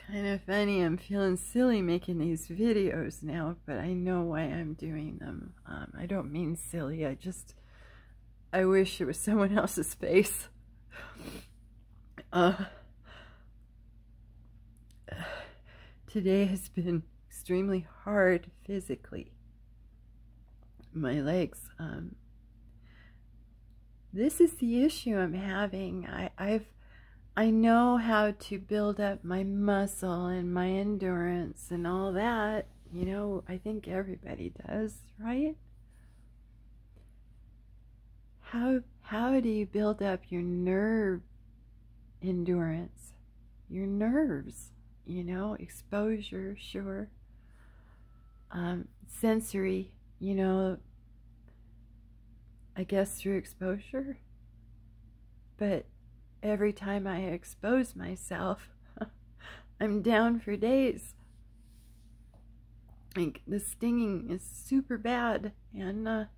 Kind of funny. I'm feeling silly making these videos now, but I know why I'm doing them. I don't mean silly. I wish it was someone else's face. Today has been extremely hard physically. My legs. This is the issue I'm having. I know how to build up my muscle and my endurance and all that. You know, I think everybody does, right? How do you build up your nerve endurance? Your nerves, you know, exposure, sure. Sensory, you know, I guess through exposure. But every time I expose myself, I'm down for days. Like, the stinging is super bad, and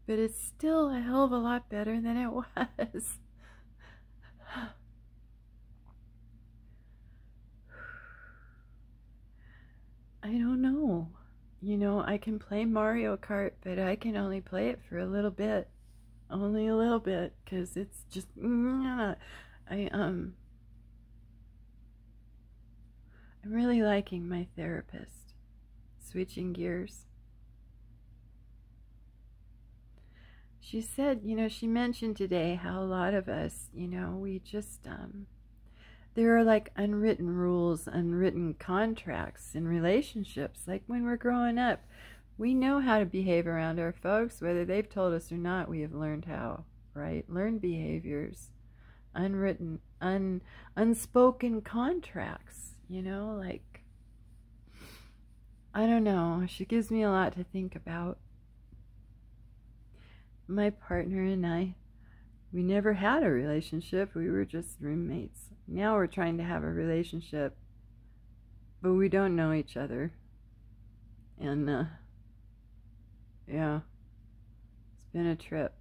but it's still a hell of a lot better than it was. I don't know. You know, I can play Mario Kart, but I can only play it for a little bit. Only a little bit, because it's just, I'm really liking my therapist. Switching gears. She said, you know, she mentioned today how a lot of us, you know, we just, there are like unwritten rules, unwritten contracts in relationships. Like when we're growing up, we know how to behave around our folks, whether they've told us or not. We have learned how, right? Learned behaviors, unwritten, unspoken contracts, you know, like, I don't know. She gives me a lot to think about. My partner and I, we never had a relationship. We were just roommates. Now we're trying to have a relationship, but we don't know each other. And, yeah, it's been a trip.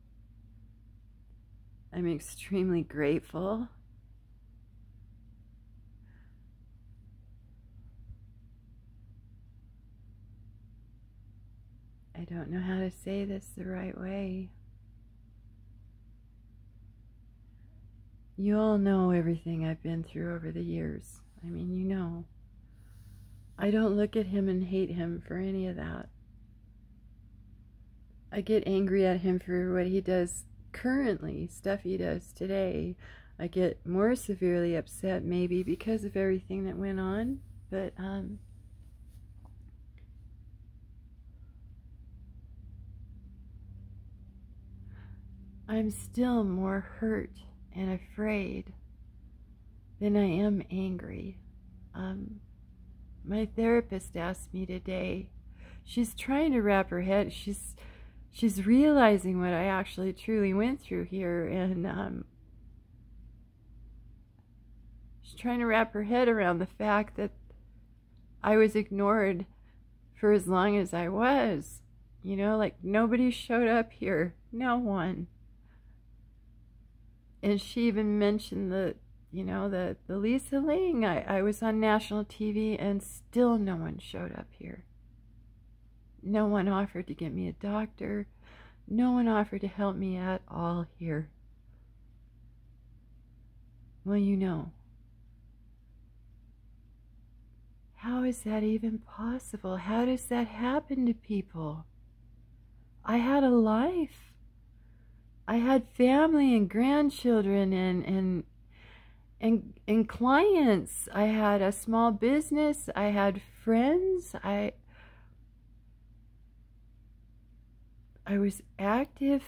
I'm extremely grateful. I don't know how to say this the right way. You all know everything I've been through over the years. I mean, you know. I don't look at him and hate him for any of that. I get angry at him for what he does currently, stuff he does today. I get more severely upset maybe because of everything that went on, but I'm still more hurt and afraid than I am angry. My therapist asked me today, she's trying to wrap her head, she's realizing what I actually truly went through here, and she's trying to wrap her head around the fact that I was ignored for as long as I was. You know, like nobody showed up here, no one. And she even mentioned the Lisa Ling. I was on national TV and still no one showed up here. No one offered to get me a doctor. No one offered to help me at all here. Well, you know. How is that even possible? How does that happen to people? I had a life. I had family and grandchildren and clients. I had a small business. I had friends. I was active,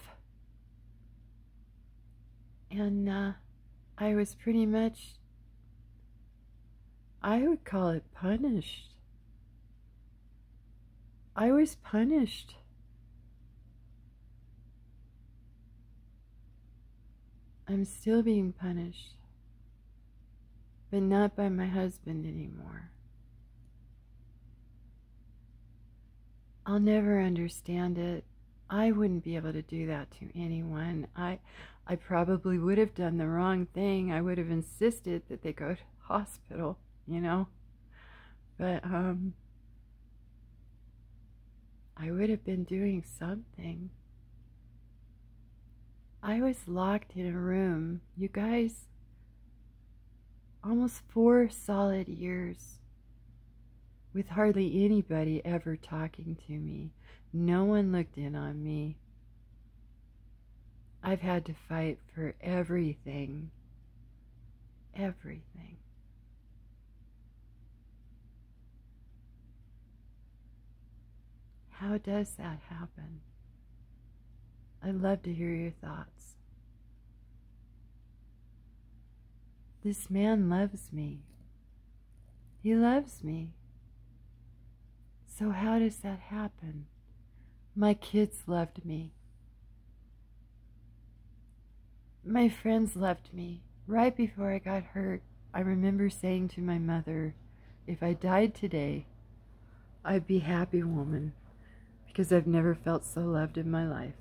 and I was pretty much, I would call it punished. I was punished. I'm still being punished, but not by my husband anymore. I'll never understand it. I wouldn't be able to do that to anyone. I probably would have done the wrong thing. I would have insisted that they go to hospital, you know. But I would have been doing something. I was locked in a room, you guys, almost 4 solid years, with hardly anybody ever talking to me. No one looked in on me. I've had to fight for everything. Everything. How does that happen? I'd love to hear your thoughts. This man loves me. He loves me. So how does that happen? My kids loved me. My friends loved me. Right before I got hurt, I remember saying to my mother, if I died today, I'd be a happy woman, because I've never felt so loved in my life.